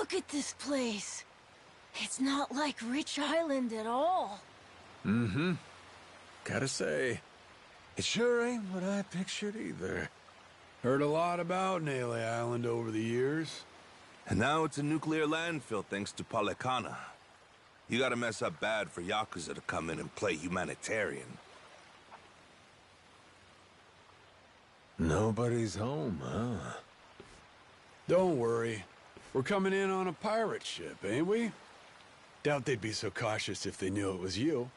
Look at this place. It's not like Rich Island at all. Mm-hmm. Gotta say, it sure ain't what I pictured either. Heard a lot about Nail Island over the years. And now it's a nuclear landfill thanks to Policana. You gotta mess up bad for Yakuza to come in and play humanitarian. Nobody's home, huh? Don't worry. We're coming in on a pirate ship, ain't we? Doubt they'd be so cautious if they knew it was you.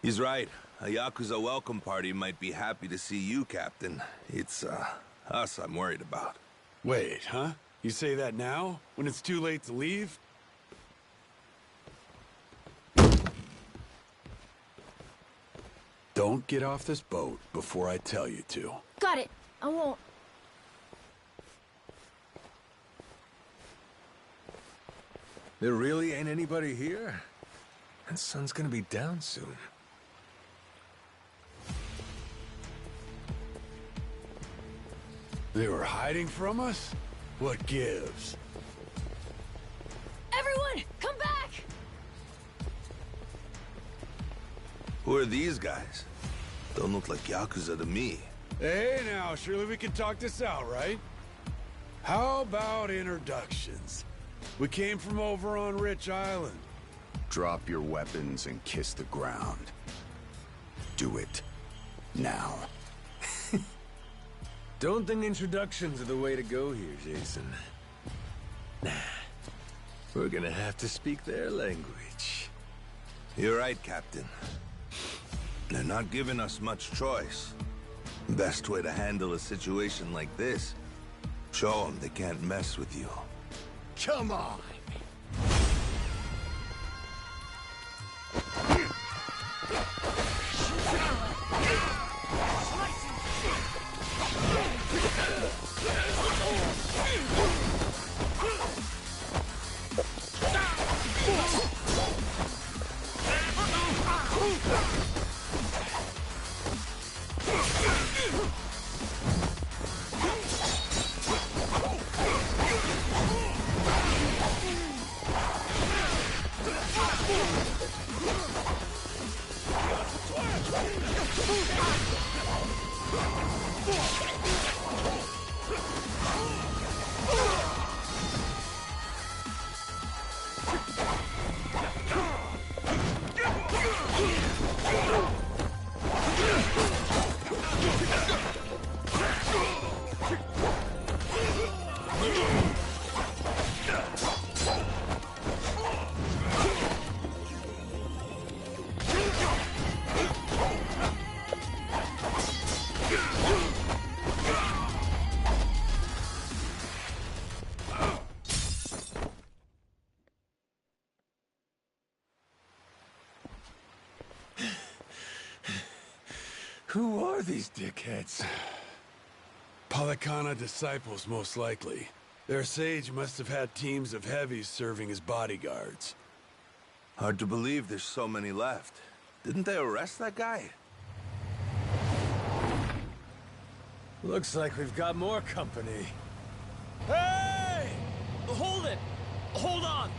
He's right. A Yakuza welcome party might be happy to see you, Captain. It's, us I'm worried about. Wait, huh? You say that now? When it's too late to leave? Don't get off this boat before I tell you to. Got it. I won't. There really ain't anybody here? And sun's gonna be down soon. They were hiding from us? What gives? Everyone, come back! Who are these guys? Don't look like Yakuza to me. Hey now, surely we can talk this out, right? How about introductions? We came from over on Rich Island. Drop your weapons and kiss the ground. Do it. Now. Don't think introductions are the way to go here, Jason. Nah. We're gonna have to speak their language. You're right, Captain. They're not giving us much choice. Best way to handle a situation like this, show them they can't mess with you. Come on! Who are these dickheads? Policana disciples, most likely. Their sage must have had teams of heavies serving as bodyguards. Hard to believe there's so many left. Didn't they arrest that guy? Looks like we've got more company. Hey! Hold it! Hold on!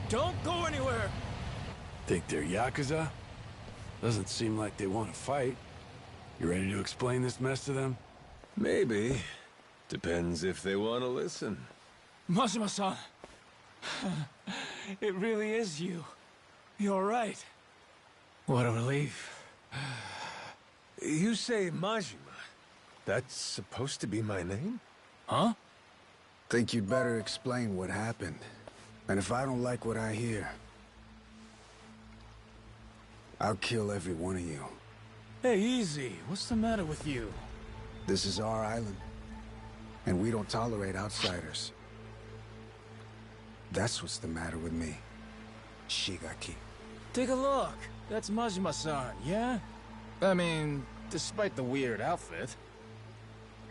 Don't go anywhere! Think they're Yakuza? Doesn't seem like they want to fight. You ready to explain this mess to them? Maybe. Depends if they want to listen. Majima-san. It really is you. You're right. What a relief. You say Majima. That's supposed to be my name? Huh? Think you'd better explain what happened. And if I don't like what I hear, I'll kill every one of you. Hey, easy. What's the matter with you? This is our island, and we don't tolerate outsiders. That's what's the matter with me, Shigaki. Take a look. That's Majima-san, yeah? I mean, despite the weird outfit.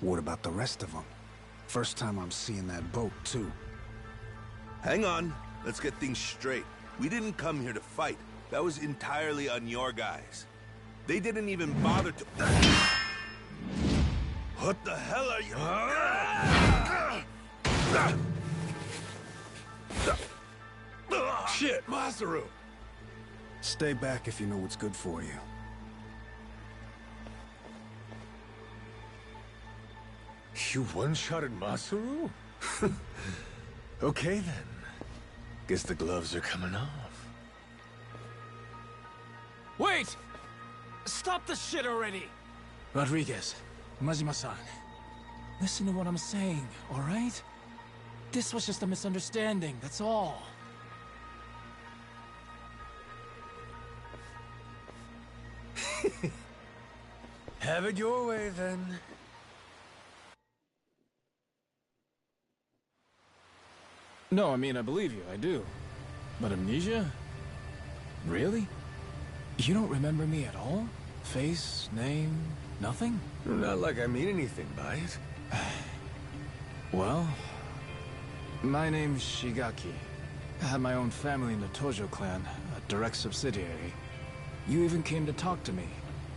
What about the rest of them? First time I'm seeing that boat, too. Hang on. Let's get things straight. We didn't come here to fight. That was entirely on your guys. They didn't even bother to... What the hell are you... Shit, Masaru! Stay back if you know what's good for you. You one-shotted Masaru? Okay then. Guess the gloves are coming off. Wait! Stop the shit already! Rodriguez, Majima-san. Listen to what I'm saying, all right? This was just a misunderstanding, that's all. Have it your way then. No, I mean, I believe you, I do. But amnesia? Really? You don't remember me at all? Face, name, nothing? Not like I mean anything by it. Well, my name's Shigaki. I had my own family in the Tojo clan, a direct subsidiary. You even came to talk to me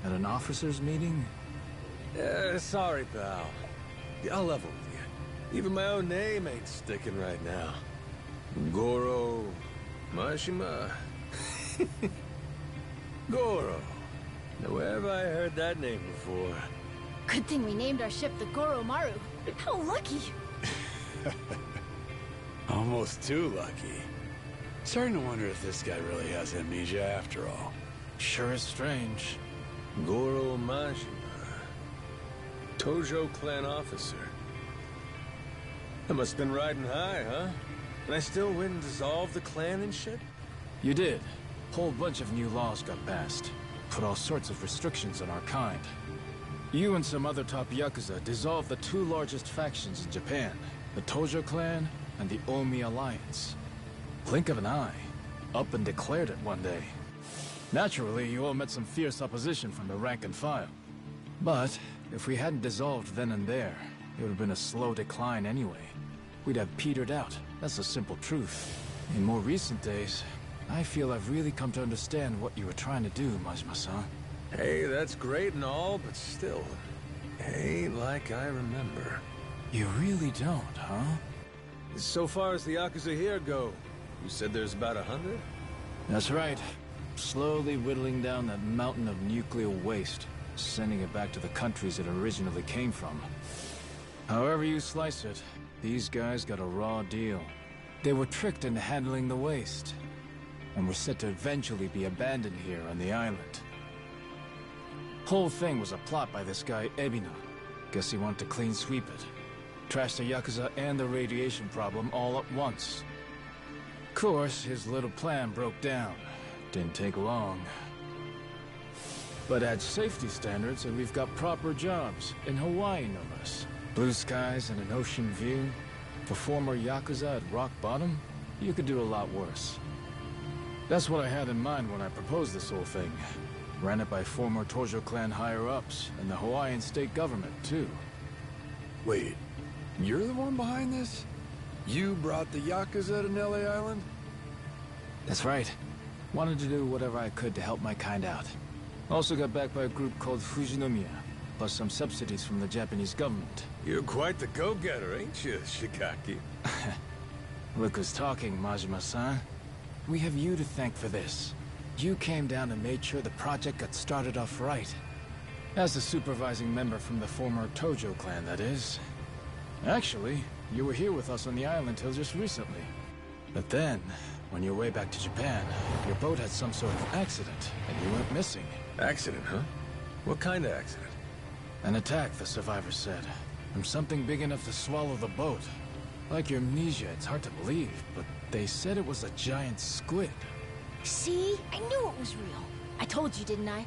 at an officers' meeting? Sorry, pal. I'll level with you. Even my own name ain't sticking right now. Goro... Mashima... Goro. Now, where have I heard that name before? Good thing we named our ship the Goromaru. How lucky! Almost too lucky. Starting to wonder if this guy really has amnesia after all. Sure is strange. Goro Mashima. Tojo clan officer. I must have been riding high, huh? And I still win and dissolve the clan and shit? You did. Whole bunch of new laws got passed. Put all sorts of restrictions on our kind. You and some other top Yakuza dissolved the two largest factions in Japan, the Tojo clan and the Omi Alliance. Blink of an eye. Up and declared it one day. Naturally, you all met some fierce opposition from the rank and file. But if we hadn't dissolved then and there, it would have been a slow decline anyway. We'd have petered out. That's the simple truth. In more recent days, I feel I've really come to understand what you were trying to do, Majima-san. Hey, that's great and all, but still, ain't like I remember. You really don't, huh? So far as the Yakuza here go, you said there's about 100? That's right. Slowly whittling down that mountain of nuclear waste, sending it back to the countries it originally came from. However you slice it, these guys got a raw deal. They were tricked into handling the waste, and were set to eventually be abandoned here on the island. Whole thing was a plot by this guy, Ebina. Guess he wanted to clean sweep it. Trash the Yakuza and the radiation problem all at once. Of course, his little plan broke down. Didn't take long. But at safety standards, and we've got proper jobs. In Hawaii, no less. Blue skies and an ocean view. For former Yakuza at rock bottom, you could do a lot worse. That's what I had in mind when I proposed this whole thing. Ran it by former Tojo clan higher-ups, and the Hawaiian state government, too. Wait, you're the one behind this? You brought the Yakuza to Nelly Island? That's right. Wanted to do whatever I could to help my kind out. Also got backed by a group called Fujinomiya, plus some subsidies from the Japanese government. You're quite the go-getter, ain't you, Shigaki? Look who's talking, Majima-san. We have you to thank for this. You came down and made sure the project got started off right. As the supervising member from the former Tojo clan, that is. Actually, you were here with us on the island till just recently. But then, on your way back to Japan, your boat had some sort of accident, and you went missing. Accident, huh? What kind of accident? An attack, the survivors said. From something big enough to swallow the boat. Like your amnesia, it's hard to believe, but they said it was a giant squid. See? I knew it was real. I told you, didn't I?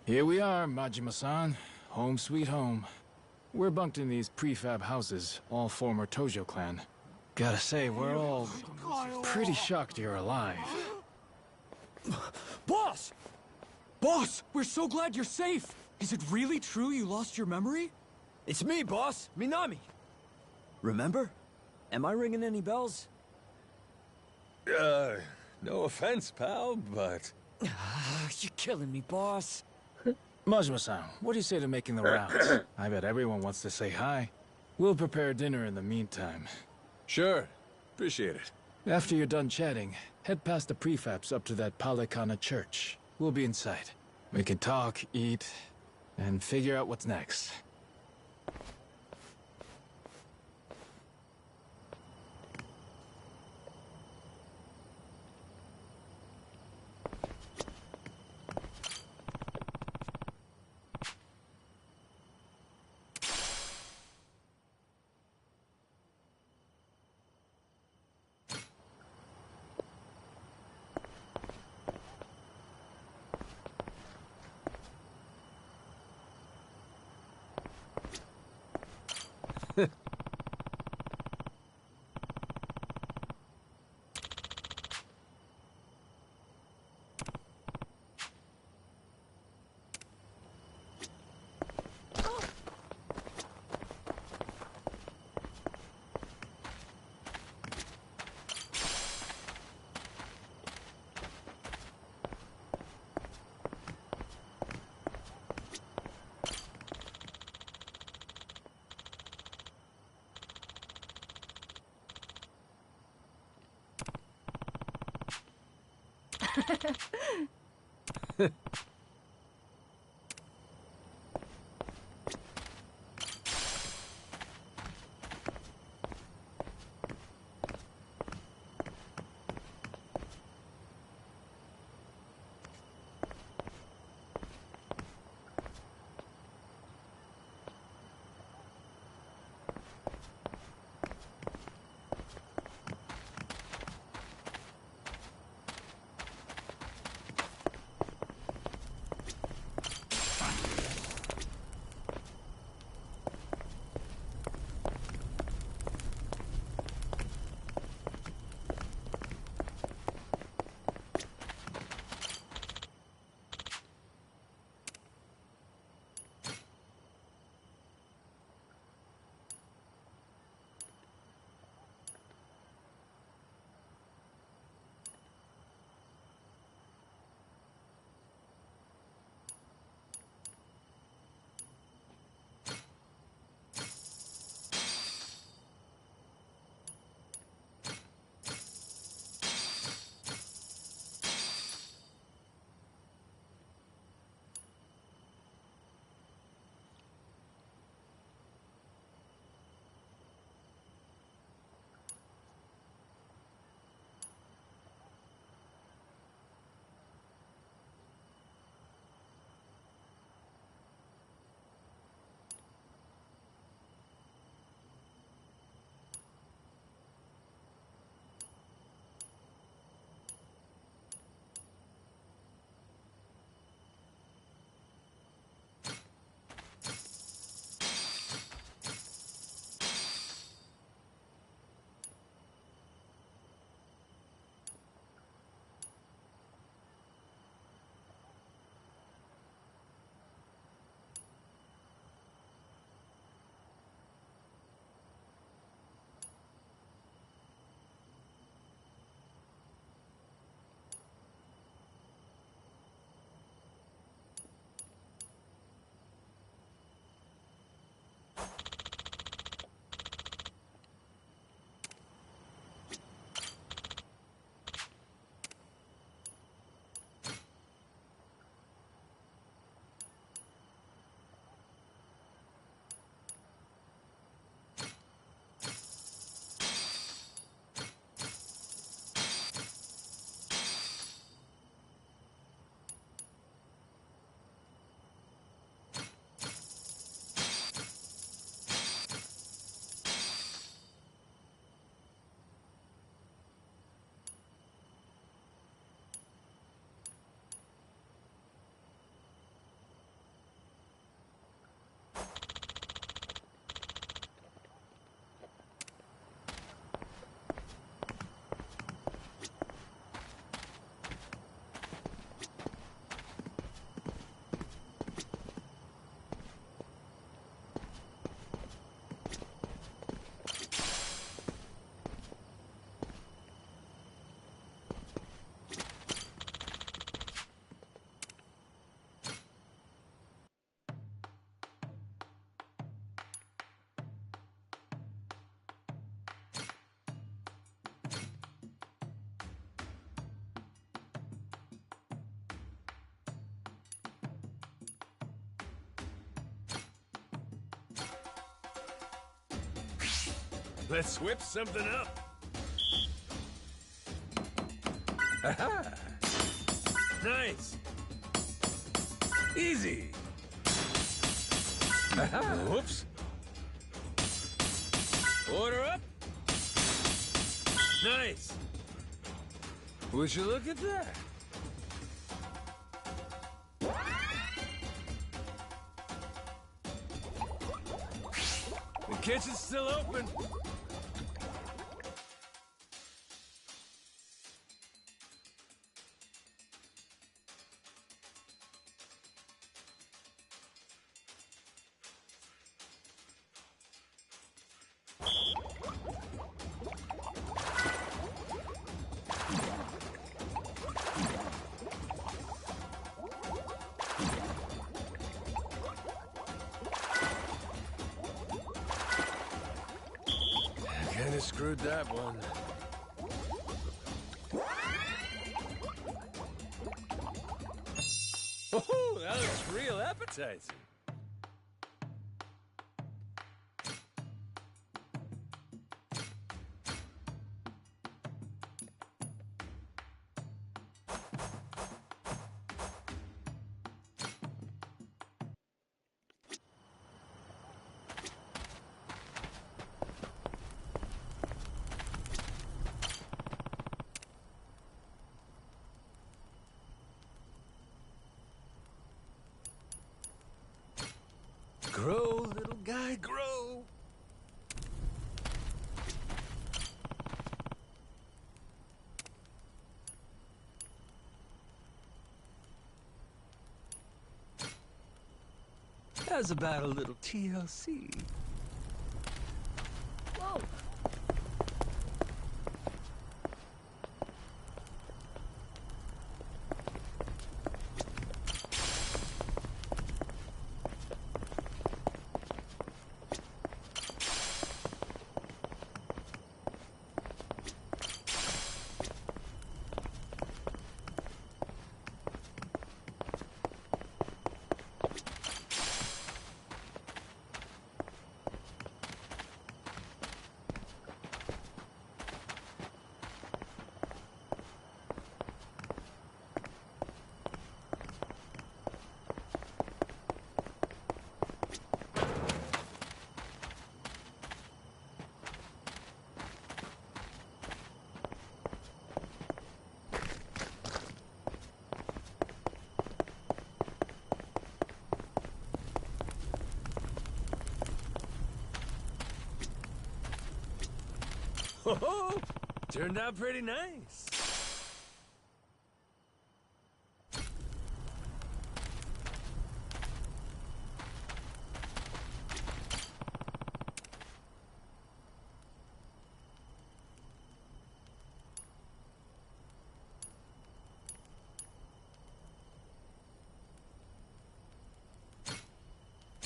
Here we are, Majima-san. Home sweet home. We're bunked in these prefab houses, all former Tojo clan. Gotta say, we're all pretty shocked you're alive. Boss! Boss, we're so glad you're safe! Is it really true you lost your memory? It's me, boss. Minami. Remember? Am I ringing any bells? No offense, pal, but... You're killing me, boss. Majima-san, what do you say to making the rounds? I bet everyone wants to say hi. We'll prepare dinner in the meantime. Sure. Appreciate it. After you're done chatting, head past the prefabs up to that Palikana church. We'll be inside. We can talk, eat, and figure out what's next. Let's whip something up. Aha! Nice. Easy. Aha! Whoops. Order up. Nice. Would you look at that? The kitchen's still open. Kinda screwed that one. Oh, that looks real appetizing. Grow, little guy, grow. How's about a little TLC? Whoa! Oh, turned out pretty nice.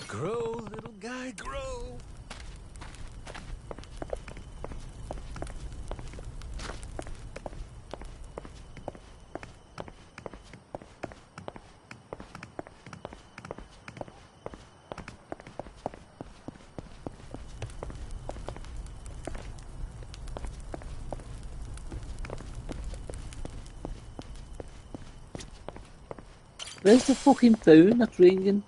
Grow, little guy, grow. Where's the fucking phone that's ringing?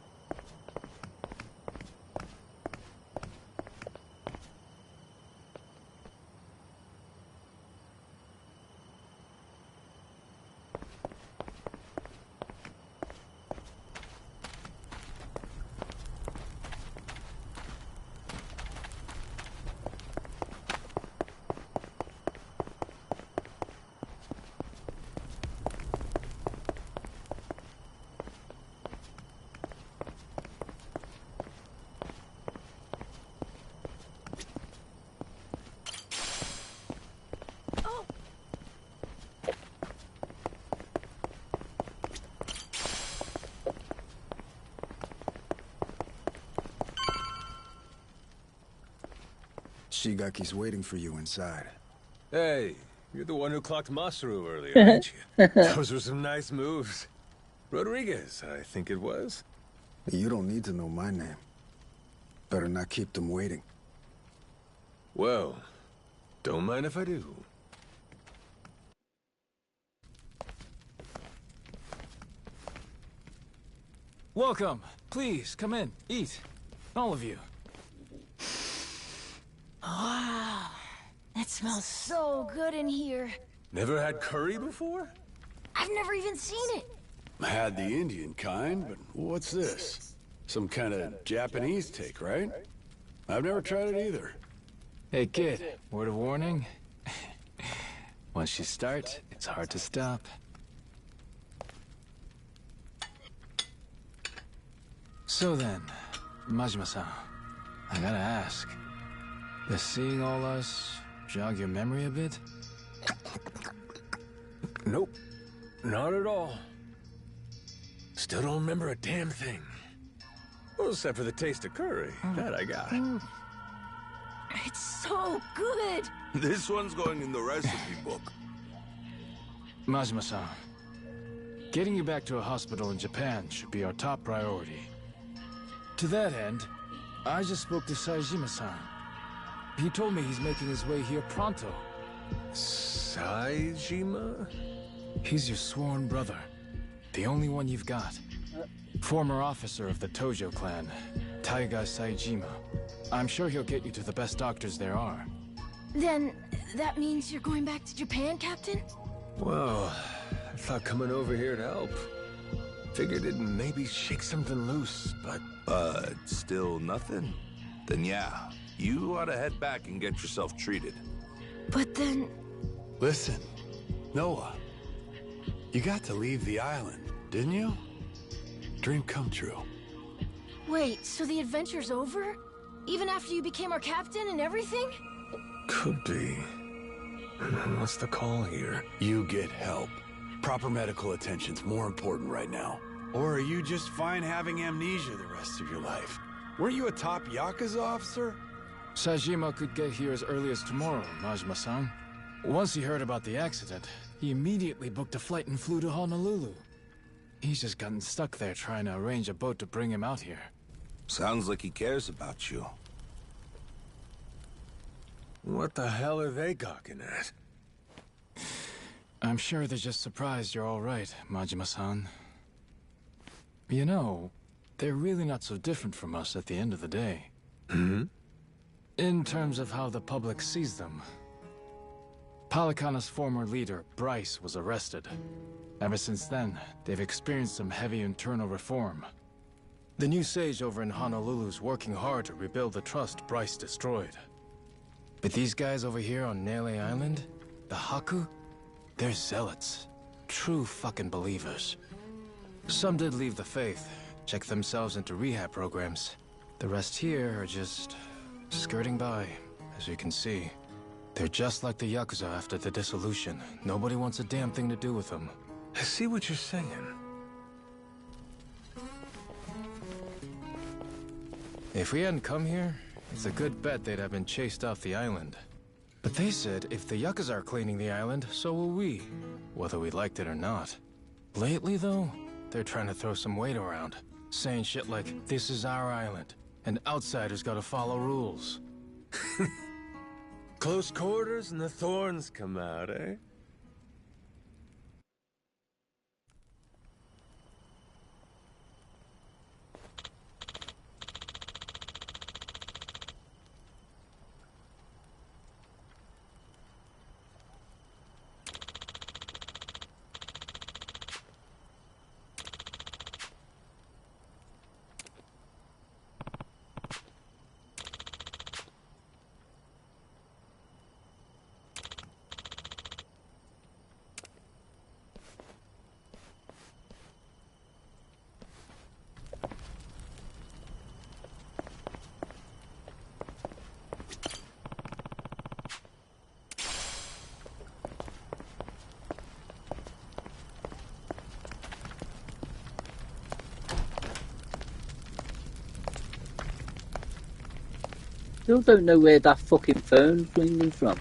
Shigaki's waiting for you inside. Hey, you're the one who clocked Masaru earlier, aren't you? Those were some nice moves. Rodriguez, I think it was. You don't need to know my name. Better not keep them waiting. Well, Don't mind if I do. Welcome. Please, come in. Eat. All of you. Wow. It smells so good in here. Never had curry before? I've never even seen it. I had the Indian kind, but what's this? Some kind of Japanese take, right? I've never tried it either. Hey, kid. Word of warning. Once you start, it's hard to stop. So then, Majima-san, I gotta ask, does seeing all us jog your memory a bit? Nope. Not at all. Still don't remember a damn thing. Well, except for the taste of curry. That I got. It's so good. This one's going in the recipe book. Majima-san, getting you back to a hospital in Japan should be our top priority. To that end, I just spoke to Saejima-san. He told me he's making his way here pronto. Saejima? He's your sworn brother. The only one you've got. Former officer of the Tojo clan, Taiga Saejima. I'm sure he'll get you to the best doctors there are. Then, that means you're going back to Japan, Captain? Well, I thought coming over here to help. Figured it'd maybe shake something loose, but... Still nothing? Then yeah, you ought to head back and get yourself treated. But then... Listen, Noah, you got to leave the island, didn't you? Dream come true. Wait, so the adventure's over? Even after you became our captain and everything? Could be. What's the call here? You get help. Proper medical attention's more important right now. Or are you just fine having amnesia the rest of your life? Weren't you a top Yakuza officer? Saejima could get here as early as tomorrow, Majima-san. Once he heard about the accident, he immediately booked a flight and flew to Honolulu. He's just gotten stuck there trying to arrange a boat to bring him out here. Sounds like he cares about you. What the hell are they gawking at? I'm sure they're just surprised you're all right, Majima-san. You know, they're really not so different from us at the end of the day. In terms of how the public sees them. Palikana's former leader, Bryce, was arrested. Ever since then, they've experienced some heavy internal reform. The new sage over in Honolulu's working hard to rebuild the trust Bryce destroyed. But these guys over here on Nele Island, the Haku, they're zealots. True fucking believers. Some did leave the faith, check themselves into rehab programs. The rest here are just skirting by, as you can see. They're just like the Yakuza after the dissolution. Nobody wants a damn thing to do with them. I see what you're saying. If we hadn't come here, it's a good bet they'd have been chased off the island. But they said if the Yakuza are cleaning the island, so will we. Whether we liked it or not. Lately, though, they're trying to throw some weight around. Saying shit like, this is our island, and outsiders gotta follow rules. Close quarters and the thorns come out, eh? Still don't know where that fucking phone's ringing from.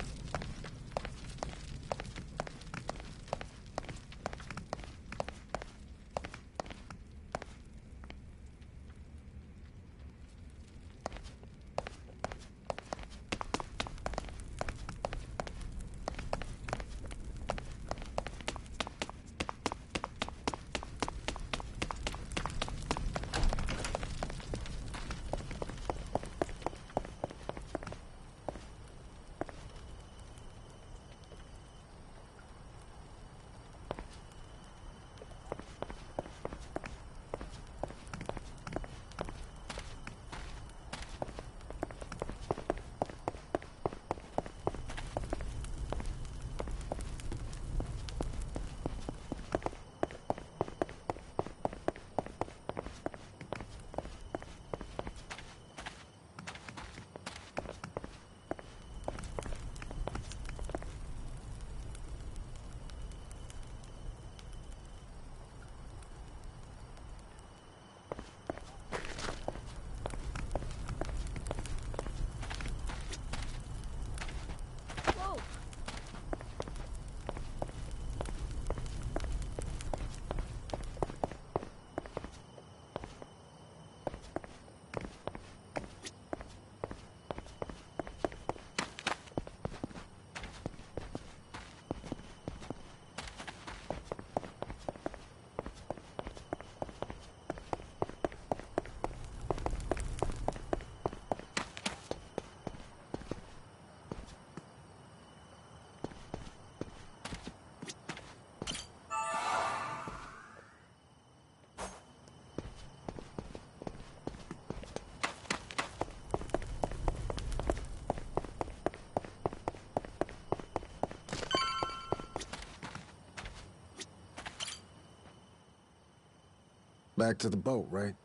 Back to the boat, right?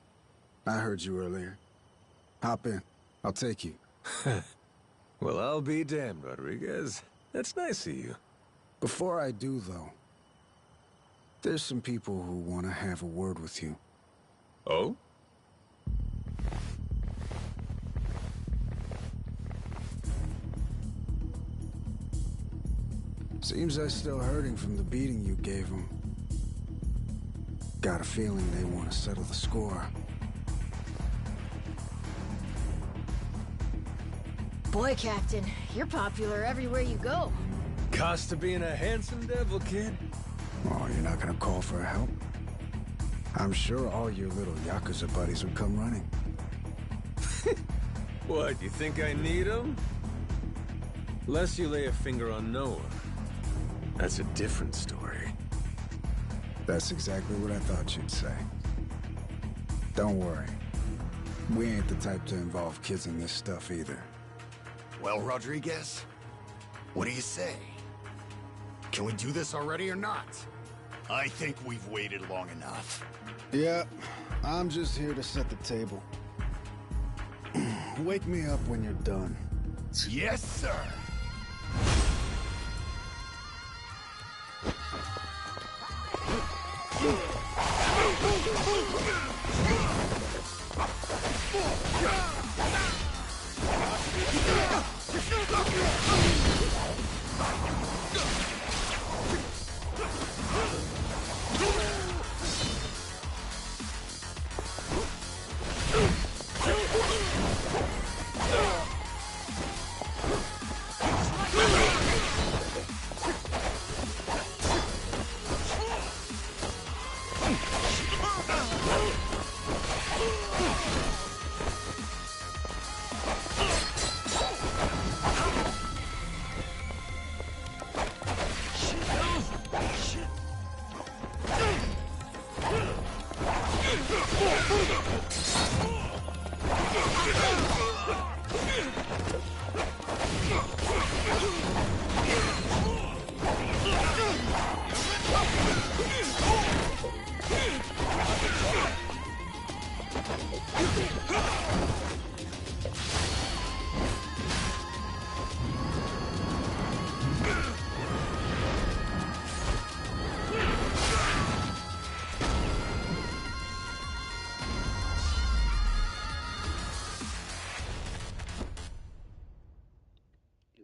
I heard you earlier. Hop in. I'll take you. Well, I'll be damned, Rodriguez. That's nice of you. Before I do, though, there's some people who want to have a word with you. Oh? Seems they're still hurting from the beating you gave them. Got a feeling they want to settle the score. Boy, Captain, you're popular everywhere you go. Cost of being a handsome devil, kid. Oh, you're not gonna call for help? I'm sure all your little Yakuza buddies would come running. What, you think I need them? Lest you lay a finger on Noah. That's a different story. That's exactly what I thought you'd say. Don't worry. We ain't the type to involve kids in this stuff either. Well, Rodriguez, what do you say? Can we do this already or not? I think we've waited long enough. Yeah, I'm just here to set the table. Wake me up when you're done. Yes, sir!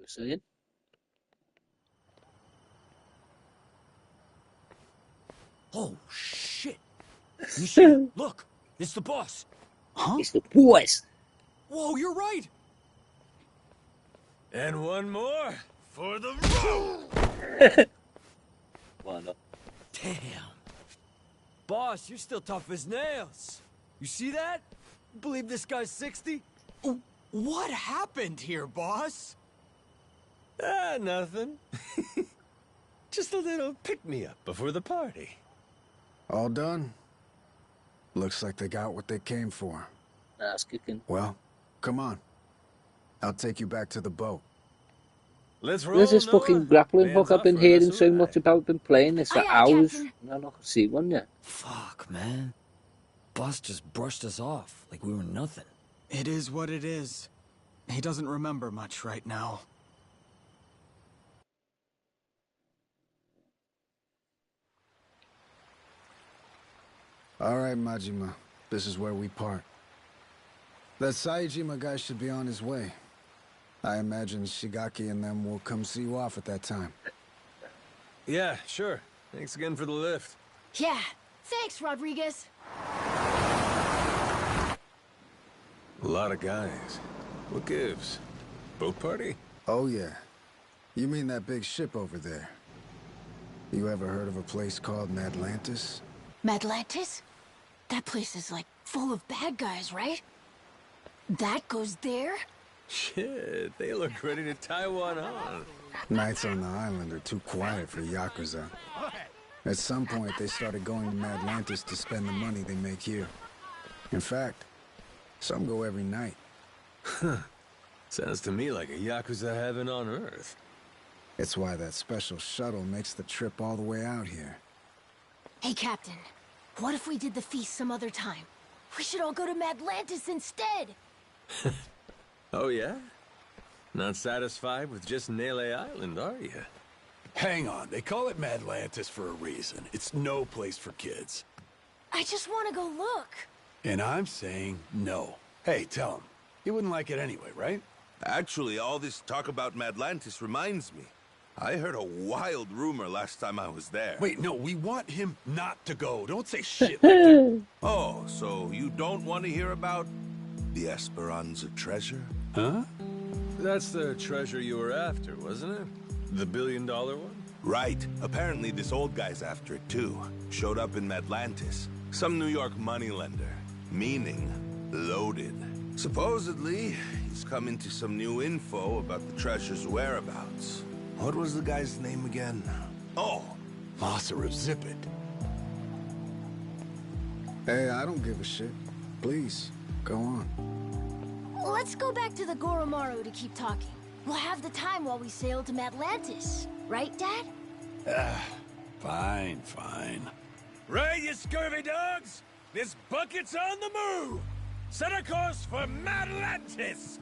Saying? Oh, shit. Nishi, look. It's the boss. Huh? It's the boys. Whoa, you're right. And one more for the road! Why not? Damn. Boss, you're still tough as nails. You see that? Believe this guy's 60? What happened here, boss? Ah, nothing. Just a little pick-me-up before the party. All done? Looks like they got what they came for. Ass kicking. Well, come on. I'll take you back to the boat. Let's roll, Where's this Noah? fucking grappling Man's hook? I've up been for hearing us, so all much right. about. Been playing this for Aye, aye, hours. Captain. No, I can see one yet. Fuck, man. Boss just brushed us off like we were nothing. It is what it is. He doesn't remember much right now. All right, Majima. This is where we part. That Saejima guy should be on his way. I imagine Shigaki and them will come see you off at that time. Yeah, sure. Thanks again for the lift. Yeah, thanks, Rodriguez. A lot of guys. What gives? Boat party? Oh, yeah. You mean that big ship over there? You ever heard of a place called Madlantis? Madlantis? That place is like full of bad guys, right? That goes there? Shit, they look ready to tie one on. Nights on the island are too quiet for Yakuza. At some point, they started going to Madlantis to spend the money they make here. In fact, some go every night. Sounds to me like a Yakuza heaven on Earth. It's why that special shuttle makes the trip all the way out here. Hey, Captain. What if we did the feast some other time? We should all go to Madlantis instead! Oh, yeah? Not satisfied with just Nele Island, are you? Hang on, they call it Madlantis for a reason. It's no place for kids. I just want to go look. And I'm saying no. Hey, tell him. He wouldn't like it anyway, right? Actually, all this talk about Madlantis reminds me. I heard a wild rumor last time I was there. Wait, no, we want him not to go. Don't say shit like that. Oh, so you don't want to hear about the Esperanza treasure? Huh? That's the treasure you were after, wasn't it? The $1 billion one? Right. Apparently this old guy's after it too. Showed up in Madlantis. Some New York moneylender. Meaning, loaded. Supposedly, he's come into some new info about the treasure's whereabouts. What was the guy's name again? Oh! Master of Zippet. Hey, I don't give a shit. Please, go on. Let's go back to the Goromaru to keep talking. We'll have the time while we sail to Madlantis. Right, Dad? Fine, fine. Right, you scurvy dogs! This bucket's on the move! Set a course for Madlantis!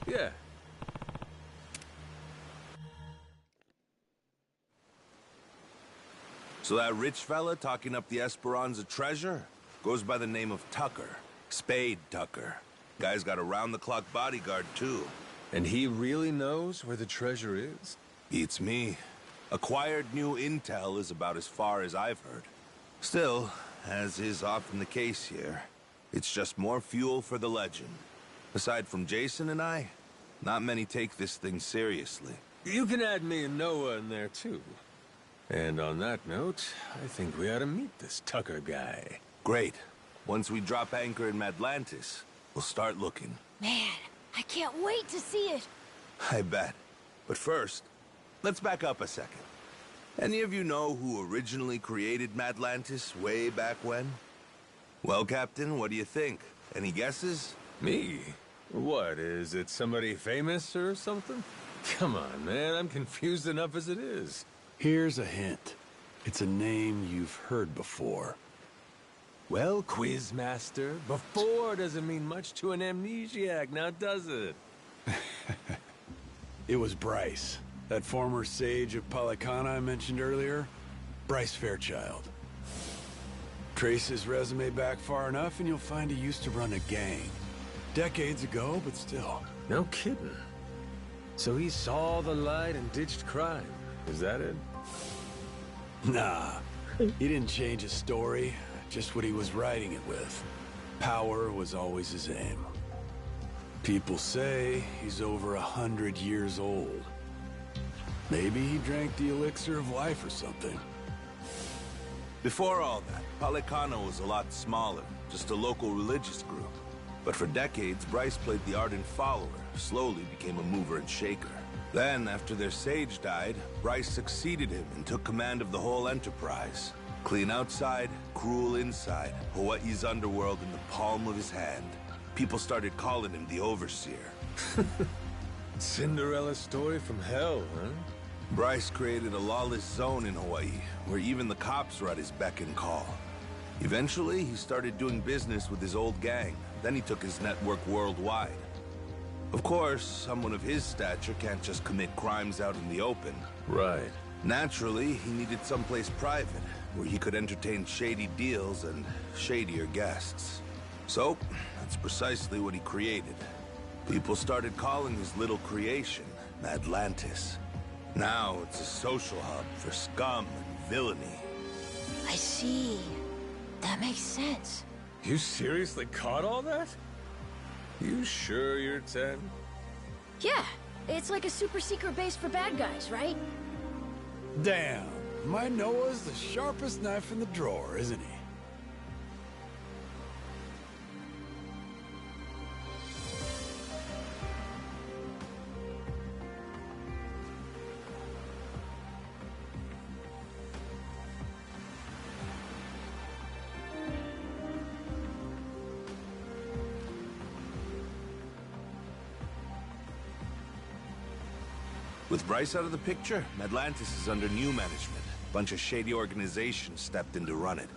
Yeah. So that rich fella talking up the Esperanza treasure goes by the name of Tucker. Spade Tucker. Guy's got a round-the-clock bodyguard, too. And he really knows where the treasure is? Beats me. Acquired new intel is about as far as I've heard. Still, as is often the case here, it's just more fuel for the legend. Aside from Jason and I, not many take this thing seriously. You can add me and Noah in there, too. And on that note, I think we ought to meet this Tucker guy. Great. Once we drop anchor in Madlantis, we'll start looking. Man, I can't wait to see it. I bet. But first, let's back up a second. Any of you know who originally created Madlantis way back when? Well, Captain, what do you think? Any guesses? Me? What, is it somebody famous or something? Come on, man, I'm confused enough as it is. Here's a hint. It's a name you've heard before. Well, Quizmaster, before doesn't mean much to an amnesiac, now does it? It was Bryce, that former sage of Palicana I mentioned earlier. Bryce Fairchild. Trace his resume back far enough and you'll find he used to run a gang. Decades ago, but still. No kidding. So he saw the light and ditched crime. Is that it? Nah. He didn't change his story, just what he was writing it with. Power was always his aim. People say he's over 100 years old. Maybe he drank the elixir of life or something. Before all that, Palicano was a lot smaller, just a local religious group. But for decades, Bryce played the ardent follower, slowly became a mover and shaker. Then, after their sage died, Bryce succeeded him and took command of the whole enterprise. Clean outside, cruel inside, Hawaii's underworld in the palm of his hand. People started calling him the Overseer. Cinderella story from hell, huh? Bryce created a lawless zone in Hawaii, where even the cops were at his beck and call. Eventually, he started doing business with his old gang. Then he took his network worldwide. Of course, someone of his stature can't just commit crimes out in the open. Right. Naturally, he needed someplace private, where he could entertain shady deals and shadier guests. So, that's precisely what he created. People started calling his little creation Atlantis. Now it's a social hub for scum and villainy. I see. That makes sense. You seriously caught all that? You sure you're 10? Yeah, it's like a super secret base for bad guys, right? Damn, my Noah's the sharpest knife in the drawer, isn't he? With Bryce out of the picture, Atlantis is under new management. A bunch of shady organizations stepped in to run it.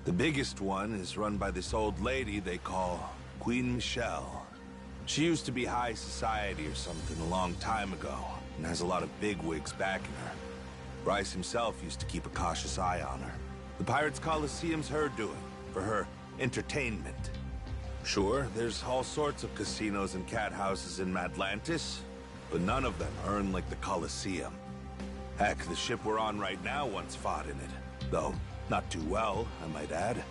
The biggest one is run by this old lady they call Queen Michelle. She used to be high society or something a long time ago, and has a lot of bigwigs backing her. Bryce himself used to keep a cautious eye on her. The Pirates Coliseum's her doing, for her entertainment. Sure, there's all sorts of casinos and cat houses in Atlantis, but none of them earn like the Coliseum. Heck, the ship we're on right now once fought in it. Though, not too well, I might add.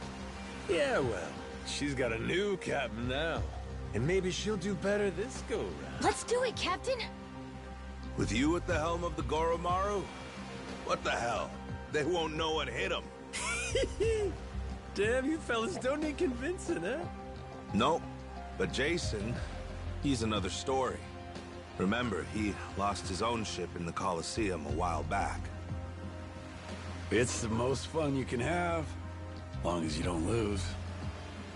Yeah, well, she's got a new captain now. And maybe she'll do better this go-round. Let's do it, Captain! With you at the helm of the Goromaru? What the hell? They won't know what hit them. Damn, you fellas don't need convincing, huh? Nope. But Jason, he's another story. Remember, he lost his own ship in the Coliseum a while back. It's the most fun you can have, as long as you don't lose.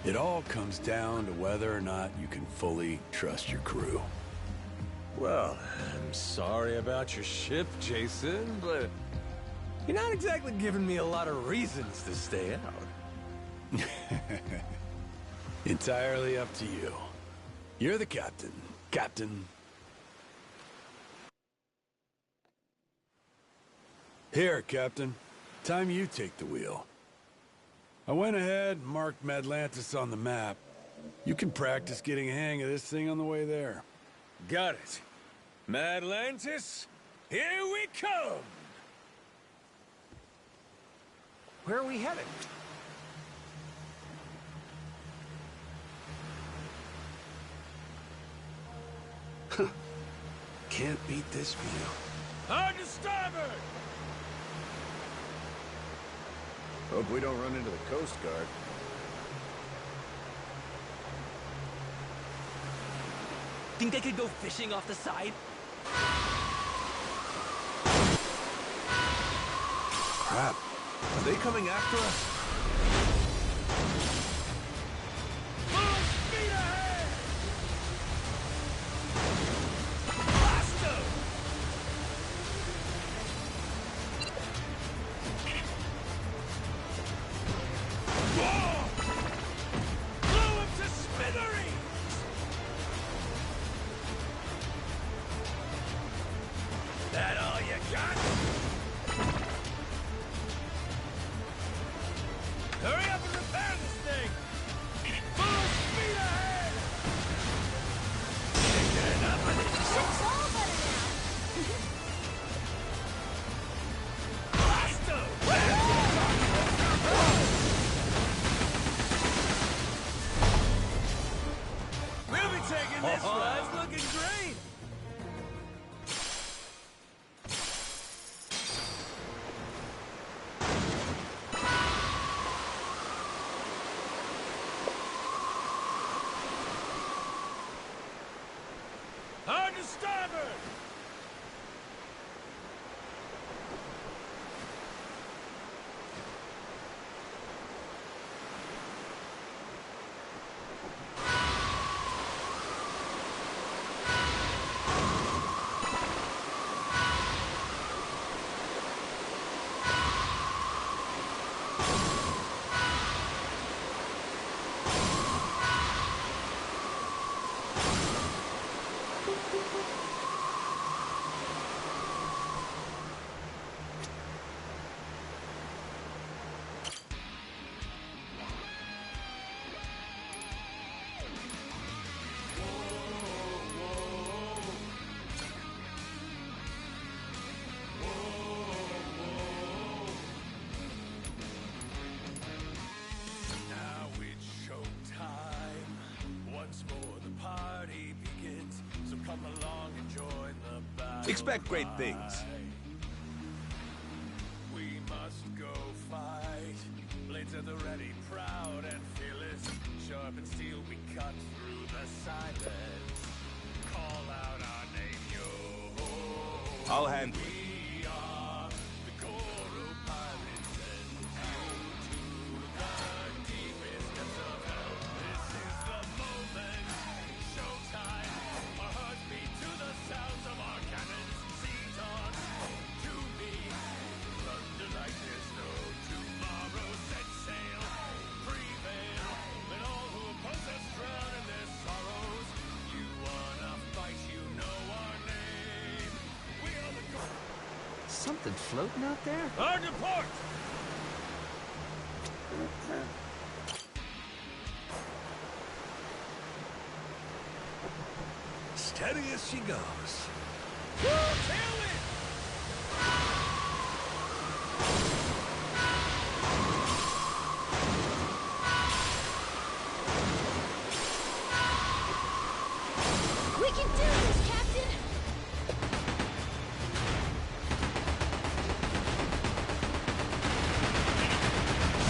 It all comes down to whether or not you can fully trust your crew. Well, I'm sorry about your ship, Jason, but you're not exactly giving me a lot of reasons to stay out. Entirely up to you. You're the captain, Captain. Here, Captain. Time you take the wheel. I went ahead and marked Madlantis on the map. You can practice getting a hang of this thing on the way there. Got it. Madlantis, here we come! Where are we headed? Can't beat this view. Hard to starboard! Hope we don't run into the Coast Guard. Think I could go fishing off the side? Crap. Are they coming after us? Full speed ahead! That all you got? Hurry up and repair this thing! Full speed ahead! Get enough of this! Ship's all better now! Blasto! We'll be taking this ride. It's looking great! Expect great things. We must go fight. Blades at the ready, proud and fearless. Sharp and steel, we cut through the silence. Call out our name, yo. I'll handle it. We are the Goro pirates, and you to the deepest depths of hell. This is the moment. Showtime. Our hearts beat to the sounds of our cannons. Seat on to me. Thunder like there's no tomorrow. Set sail. Prevail. Let all who oppose us drown in their sorrows. You wanna fight, you know our name. We are the Something floating out there? Hard to port! Steady as she goes. We can do this, Captain!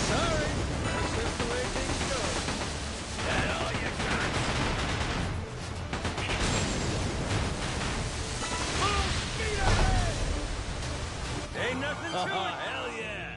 Sorry, that's just the way things go. That all you got? Full speed ahead! Ain't nothing to it. Hell yeah!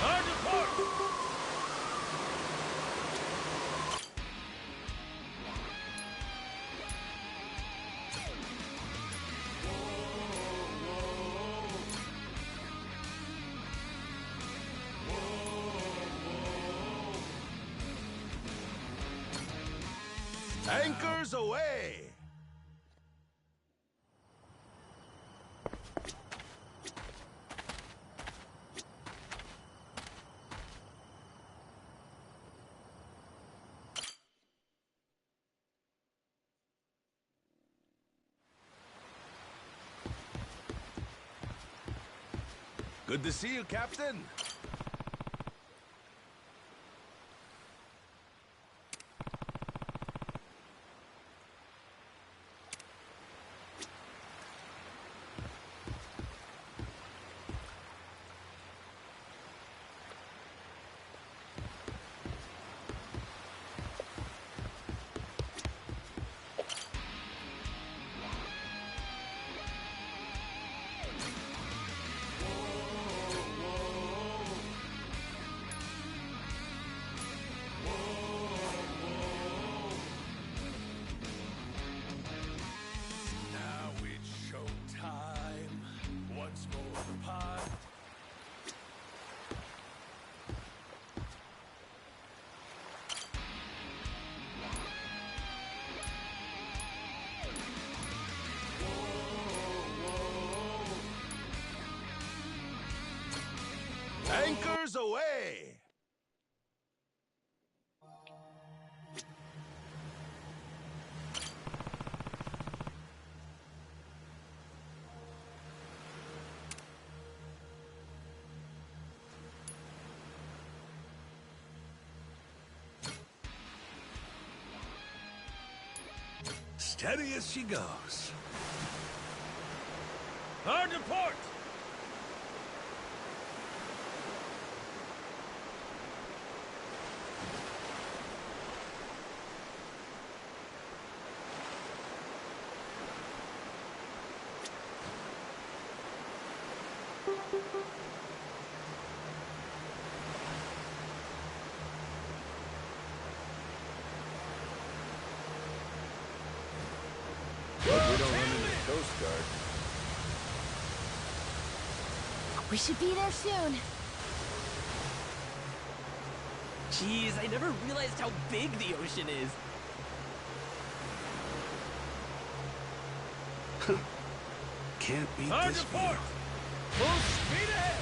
Hard to port! Anchors away! Good to see you, Captain. steady as she goes. Hard to port! Hope we don't run into the Coast Guard. We should be there soon. Jeez, I never realized how big the ocean is. Can't beat Hard this to port! view. Full speed ahead!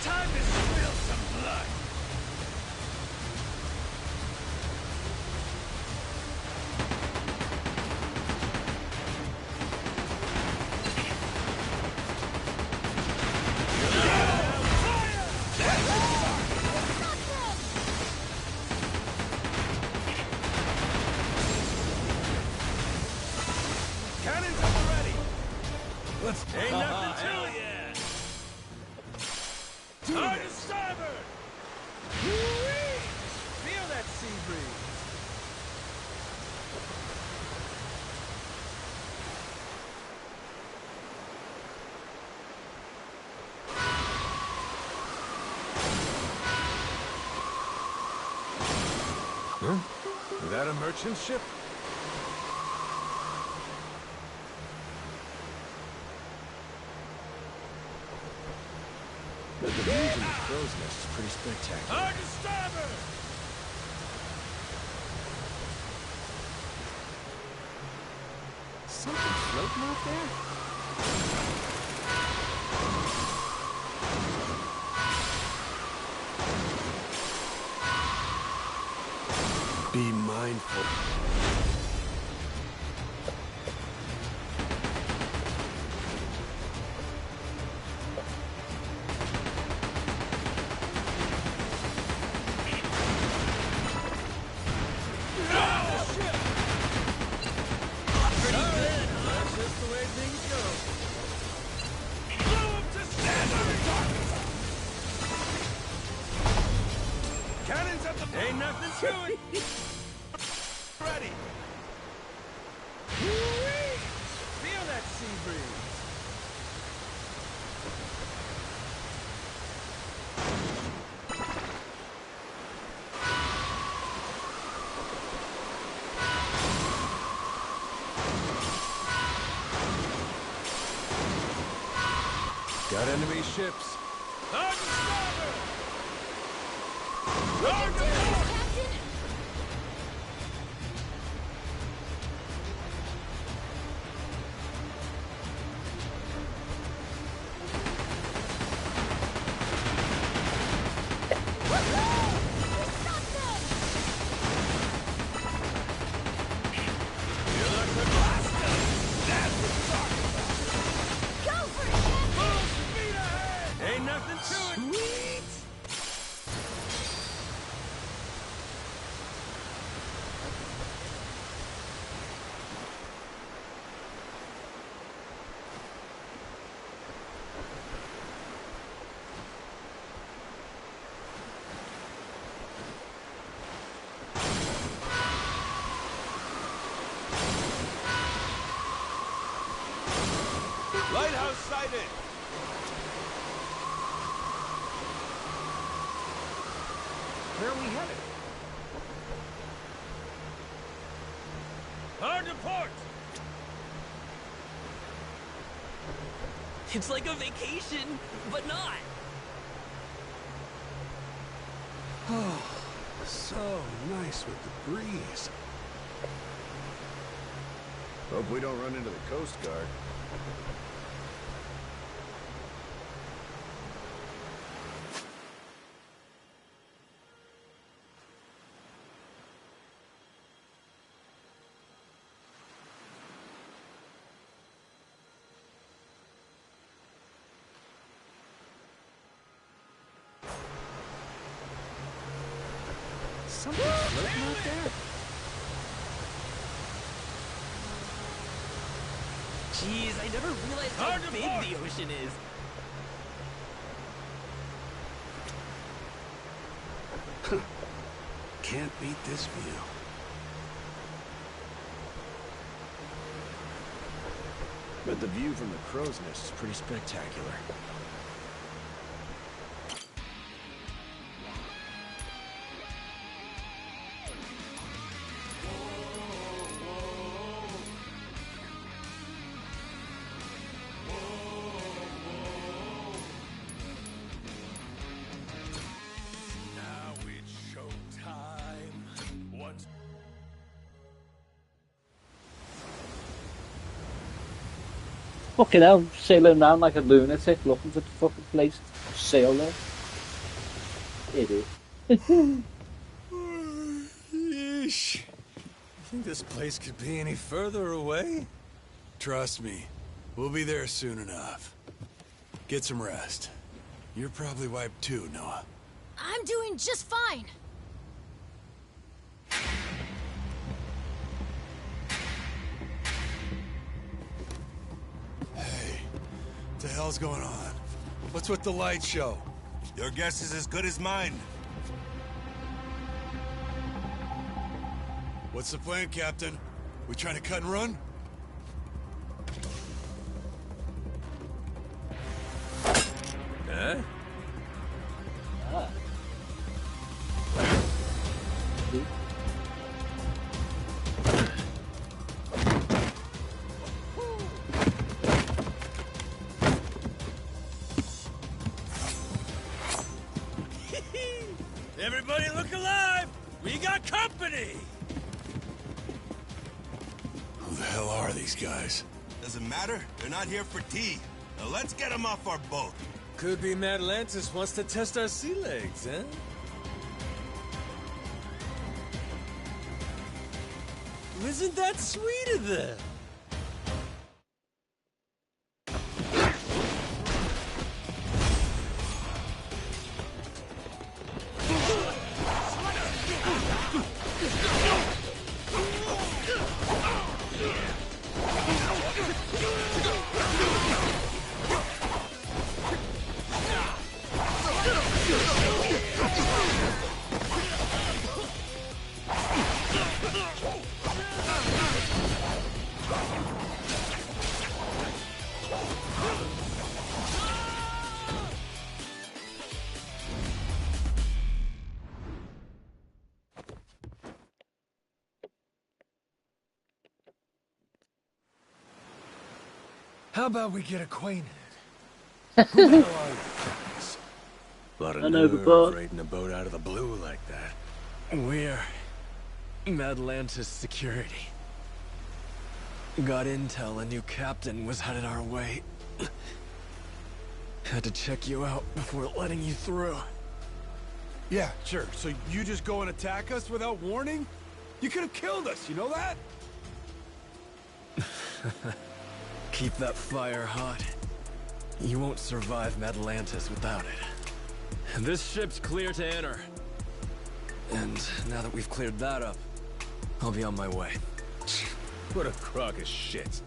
Time to spill some blood! Cannons up and ready! Let's Ain't nothing to it! Hard to starboard! Woo-wee! Feel that sea breeze! Huh? Is that a merchant ship? But the views in the crow's nest is pretty spectacular. Hard to starboard! something floating out there? Be mindful. Cannons at the... Ain't nothing to it. Ready. Woo-wee. Feel that sea breeze. Got enemy ships. On the starboard. We can do this, Captain! Ain't nothing to it. Sweet! Lighthouse sighted. Where are we headed? Hard to port. It's like a vacation, but not. Oh, so nice with the breeze. Hope we don't run into the Coast Guard. Something floating out there? Jeez, I never realized how big the ocean is. Can't beat this view. But the view from the crow's nest is pretty spectacular. Now it's showtime. Once Fucking hell, sailing around like a lunatic looking for the fucking place to sail there. Idiot. Yeesh. You think this place could be any further away? Trust me, we'll be there soon enough. Get some rest. You're probably wiped too, Noah. I'm doing just fine. Hey, what the hell's going on? What's with the light show? Your guess is as good as mine. What's the plan, Captain? We trying to cut and run? Huh? Ah. Everybody look alive! We got company! Who Who the hell are these guys? Doesn't matter. They're not here for tea. Now let's get them off our boat. Could be Atlantis wants to test our sea legs, huh? Isn't that sweet of them? How about we get acquainted? Who the hell are you? A lot of I know the nerve part. raiding a boat out of the blue like that. We're Atlantis security. Got intel a new captain was headed our way. Had to check you out before letting you through. Yeah, sure. So you just go and attack us without warning? You could have killed us, you know that? Keep that fire hot. You won't survive Atlantis without it. This ship's clear to enter. And now that we've cleared that up, I'll be on my way. What a crock of shit.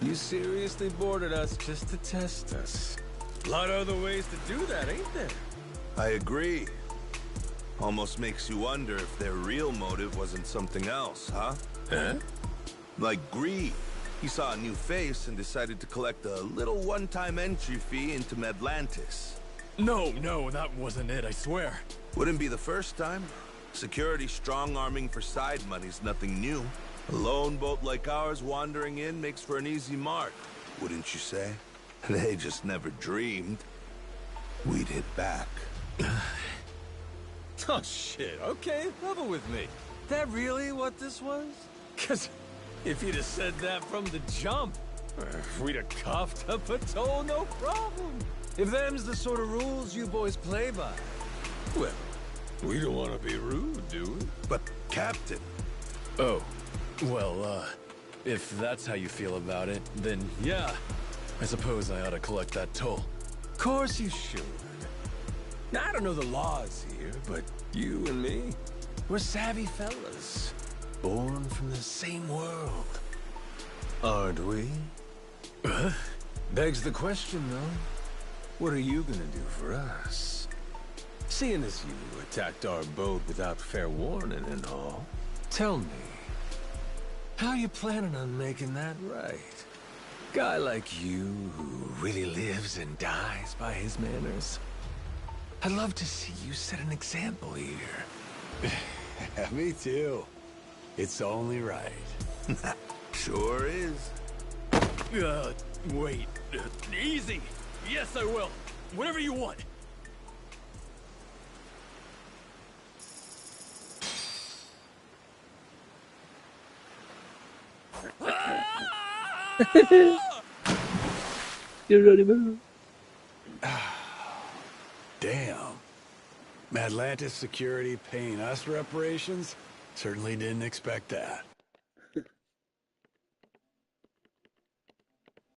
You seriously boarded us just to test us? A lot of other ways to do that, ain't there? I agree. Almost makes you wonder if their real motive wasn't something else, huh? Huh? Like greed. He saw a new face and decided to collect a little one-time entry fee into Atlantis. No, that wasn't it, I swear. Wouldn't be the first time. Security strong-arming for side money's nothing new. A lone boat like ours wandering in makes for an easy mark, wouldn't you say? They just never dreamed we'd hit back. Oh shit, okay, level with me. That really what this was? Cause if you'd have said that from the jump, we'd have coughed up a toll, no problem. If them's the sort of rules you boys play by, well, we don't want to be rude, do we? But, Captain... Oh, well, if that's how you feel about it, then yeah, I suppose I ought to collect that toll. Course you should. Now, I don't know the laws here, but you and me, we're savvy fellas. Born from the same world. Aren't we? Begs the question, though. What are you gonna do for us? Seeing as you attacked our boat without fair warning and all, tell me, how you planning on making that right? Guy like you who really lives and dies by his manners. I'd love to see you set an example here. Me too. It's only right. Sure is. Wait. Easy. Yes, I will. Whatever you want. You ready, move? Damn. Atlantis security paying us reparations? Certainly didn't expect that.